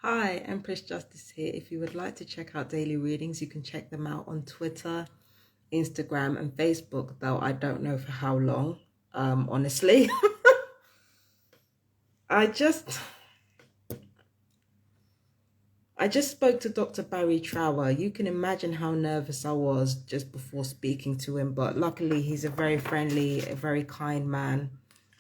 Hi, Empress Justice here. If you would like to check out daily readings, you can check them out on Twitter, Instagram, and Facebook, though I don't know for how long, honestly. I just I just spoke to Dr. Barrie Trower. You can imagine how nervous I was just before speaking to him, but luckily he's a very friendly, a very kind man.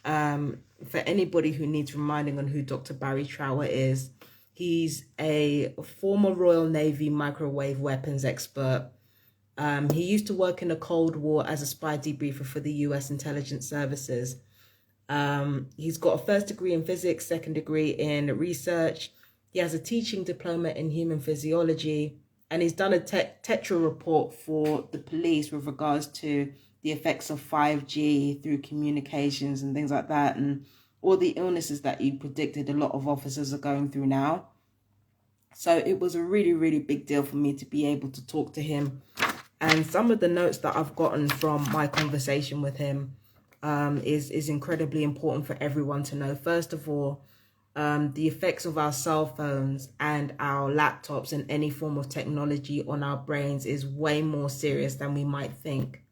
For anybody who needs reminding on who Dr. Barrie Trower is, he's a former Royal Navy microwave weapons expert. He used to work in the Cold War as a spy debriefer for the US intelligence services. He's got a first degree in physics, second degree in research. He has a teaching diploma in human physiology, and he's done a tetra report for the police with regards to the effects of 5G through communications and things like that, and all the illnesses that he predicted a lot of officers are going through now. So it was a really, really big deal for me to be able to talk to him. And some of the notes that I've gotten from my conversation with him is incredibly important for everyone to know. First of all, the effects of our cell phones and our laptops and any form of technology on our brains is way more serious than we might think.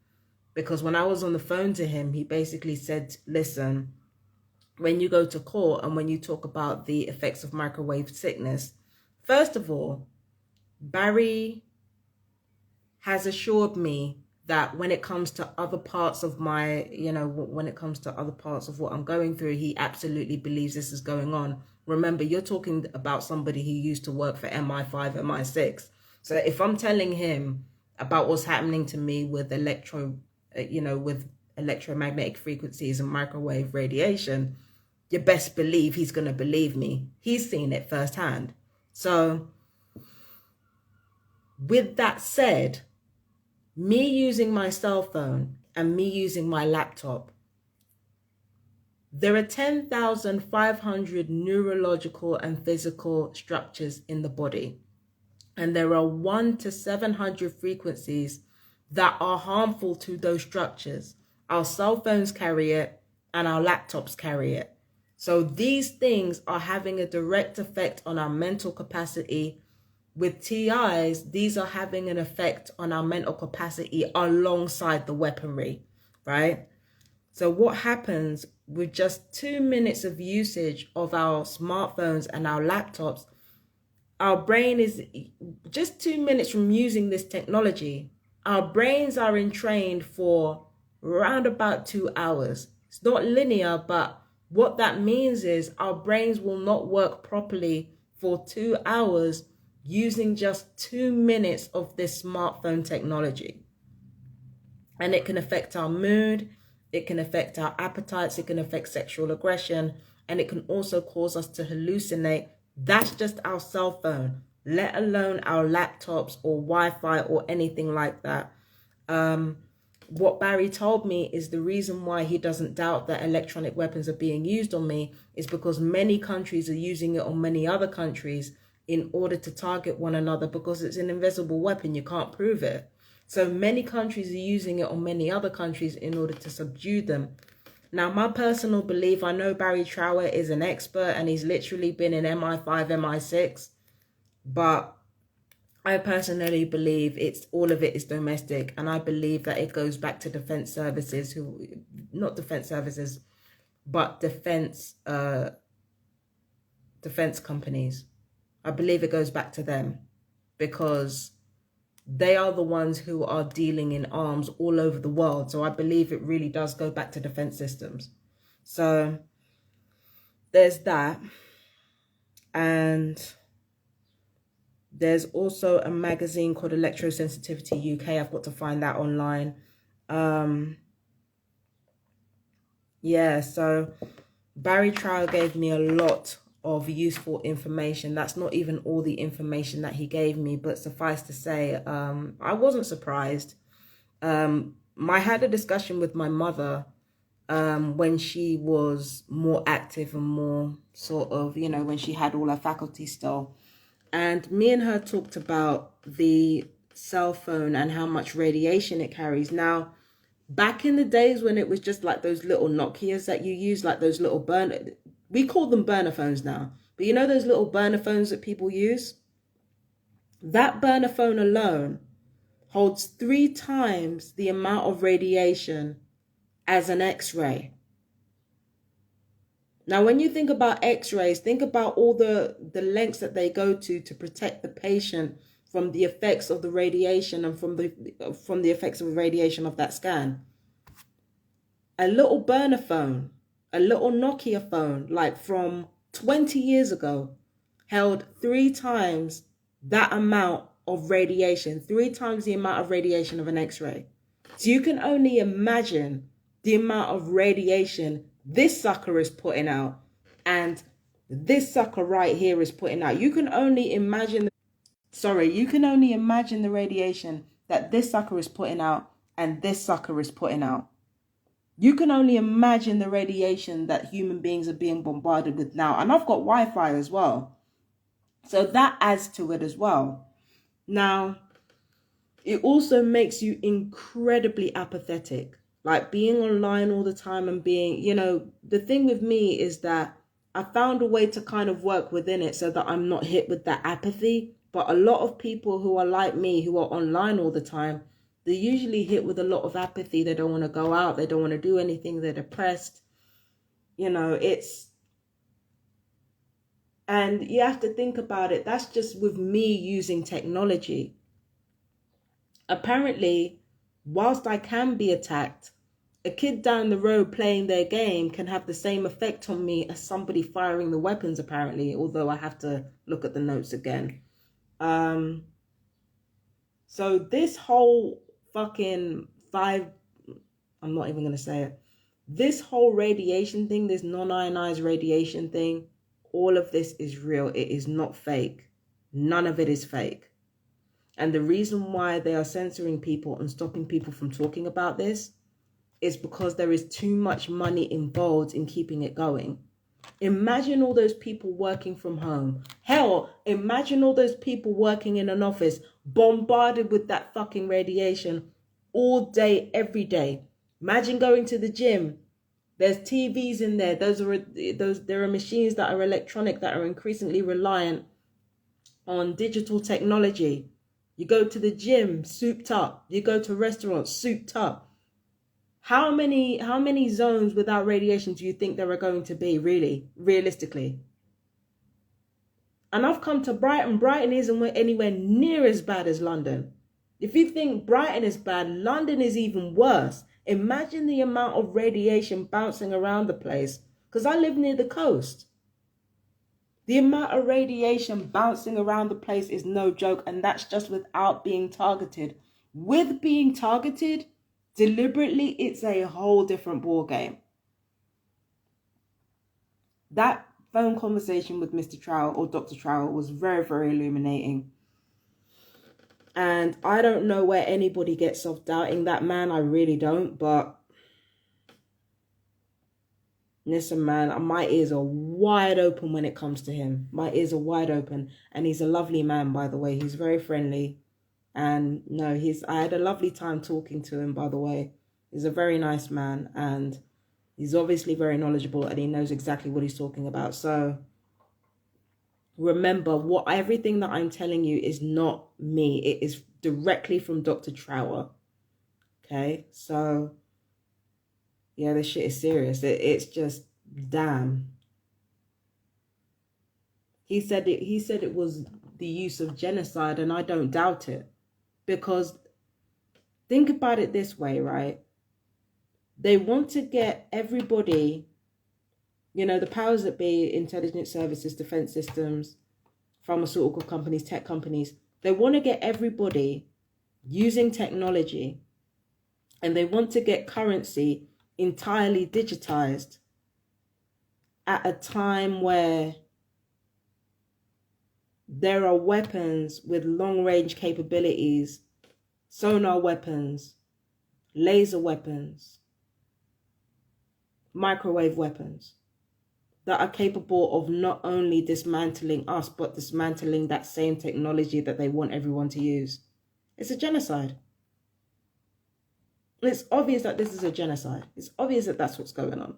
Because when I was on the phone to him, he basically said, listen, when you go to court and when you talk about the effects of microwave sickness, first of all, Barry has assured me that when it comes to other parts of my, when it comes to other parts of what I'm going through, he absolutely believes this is going on. Remember, you're talking about somebody who used to work for MI5, MI6. So if I'm telling him about what's happening to me with with electromagnetic frequencies and microwave radiation, you best believe he's going to believe me. He's seen it firsthand. So with that said, me using my cell phone and me using my laptop, there are 10,500 neurological and physical structures in the body. And there are 1 to 700 frequencies that are harmful to those structures. Our cell phones carry it and our laptops carry it. So these things are having a direct effect on our mental capacity. With TIs, these are having an effect on our mental capacity alongside the weaponry, right? So what happens with just 2 minutes of usage of our smartphones and our laptops, our brain is just 2 minutes from using this technology. Our brains are entrained for around about 2 hours. It's not linear, but what that means is our brains will not work properly for 2 hours using just 2 minutes of this smartphone technology. And it can affect our mood, it can affect our appetites, it can affect sexual aggression, and it can also cause us to hallucinate. That's just our cell phone, let alone our laptops or Wi-Fi or anything like that. What Barry told me is the reason why he doesn't doubt that electronic weapons are being used on me is because many countries are using it on many other countries in order to target one another, because it's an invisible weapon. You can't prove it. So many countries are using it on many other countries in order to subdue them. Now, my personal belief, I know Barrie Trower is an expert and he's literally been in MI5, MI6, but I personally believe all of it is domestic, and I believe that it goes back to defense services, not defense services, but defense companies. I believe it goes back to them because they are the ones who are dealing in arms all over the world. So I believe it really does go back to defense systems. So there's that. And there's also a magazine called Electrosensitivity UK. I've got to find that online. Yeah, so Barrie Trower gave me a lot of useful information. That's not even all the information that he gave me, but suffice to say, I wasn't surprised. I had a discussion with my mother when she was more active and more sort of, when she had all her faculties still. And me and her talked about the cell phone and how much radiation it carries. Now, back in the days when it was just like those little Nokias that you use, like those little we call them burner phones now, But you know those little burner phones that people use? That burner phone alone holds 3 times the amount of radiation as an X-ray. Now, when you think about X-rays, think about all the lengths that they go to protect the patient from the effects of the radiation and from the effects of the radiation of that scan. A little burner phone, a little Nokia phone, like from 20 years ago, held 3 times that amount of radiation, 3 times the amount of radiation of an X-ray. So you can only imagine the amount of radiation this sucker is putting out and this sucker right here is putting out. You can only imagine the radiation that this sucker is putting out and this sucker is putting out. You can only imagine the radiation that human beings are being bombarded with now. And I've got Wi-Fi as well. So that adds to it as well. Now, it also makes you incredibly apathetic. Like being online all the time and being, the thing with me is that I found a way to kind of work within it so that I'm not hit with that apathy. But a lot of people who are like me, who are online all the time, they're usually hit with a lot of apathy. They don't want to go out. They don't want to do anything. They're depressed. And you have to think about it. That's just with me using technology. Apparently, whilst I can be attacked, a kid down the road playing their game can have the same effect on me as somebody firing the weapons, apparently, although I have to look at the notes again. So this whole fucking I'm not even going to say it. This whole radiation thing, this non-ionized radiation thing, all of this is real. It is not fake. None of it is fake. And the reason why they are censoring people and stopping people from talking about this is because there is too much money involved in keeping it going. Imagine all those people working from home. Hell, imagine all those people working in an office bombarded with that fucking radiation all day, every day. Imagine going to the gym. There's TVs in there. There are machines that are electronic that are increasingly reliant on digital technology. You go to the gym, souped up. You go to restaurants, souped up. How many zones without radiation do you think there are going to be, really, realistically? And I've come to Brighton. Brighton isn't anywhere near as bad as London. If you think Brighton is bad, London is even worse. Imagine the amount of radiation bouncing around the place. Because I live near the coast. The amount of radiation bouncing around the place is no joke. And that's just without being targeted. With being targeted, deliberately, it's a whole different ball game. That phone conversation with Mr. Trower or Dr. Trower was very, very illuminating. And I don't know where anybody gets off doubting that man. I really don't. But listen, man, my ears are wide open when it comes to him. My ears are wide open. And he's a lovely man, by the way. He's very friendly. And no, I had a lovely time talking to him, by the way. He's a very nice man. And he's obviously very knowledgeable. And he knows exactly what he's talking about. So remember, everything that I'm telling you is not me. It is directly from Dr. Trower. Okay, so yeah, this shit is serious. It's just damn. He said it was the use of genocide, and I don't doubt it. Because think about it this way, right? They want to get everybody, the powers that be, intelligence services, defense systems, pharmaceutical companies, tech companies, they want to get everybody using technology, and they want to get currency entirely digitized at a time where there are weapons with long-range capabilities, sonar weapons, laser weapons, microwave weapons that are capable of not only dismantling us, but dismantling that same technology that they want everyone to use. It's a genocide. It's obvious that this is a genocide. It's obvious that that's what's going on.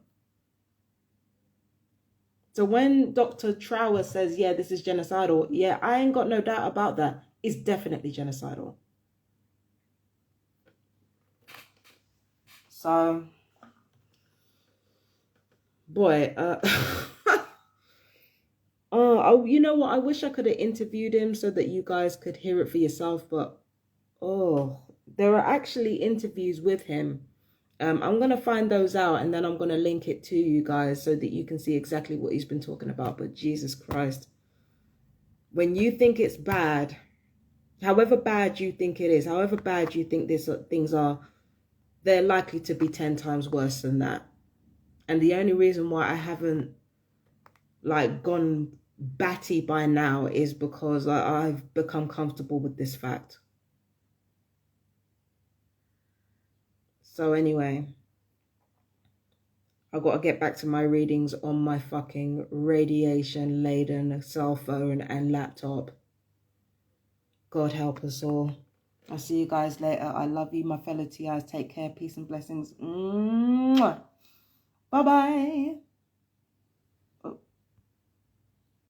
So when Dr. Trower says, yeah, this is genocidal, yeah, I ain't got no doubt about that. It's definitely genocidal. So, boy, oh, you know what? I wish I could have interviewed him so that you guys could hear it for yourself. But, oh, there are actually interviews with him. I'm going to find those out and then I'm going to link it to you guys so that you can see exactly what he's been talking about. But Jesus Christ, when you think it's bad, however bad you think it is, however bad you think things are, they're likely to be 10 times worse than that. And the only reason why I haven't like gone batty by now is because I've become comfortable with this fact. So anyway, I've got to get back to my readings on my fucking radiation-laden cell phone and laptop. God help us all. I'll see you guys later. I love you, my fellow TIs. Take care. Peace and blessings. Bye-bye.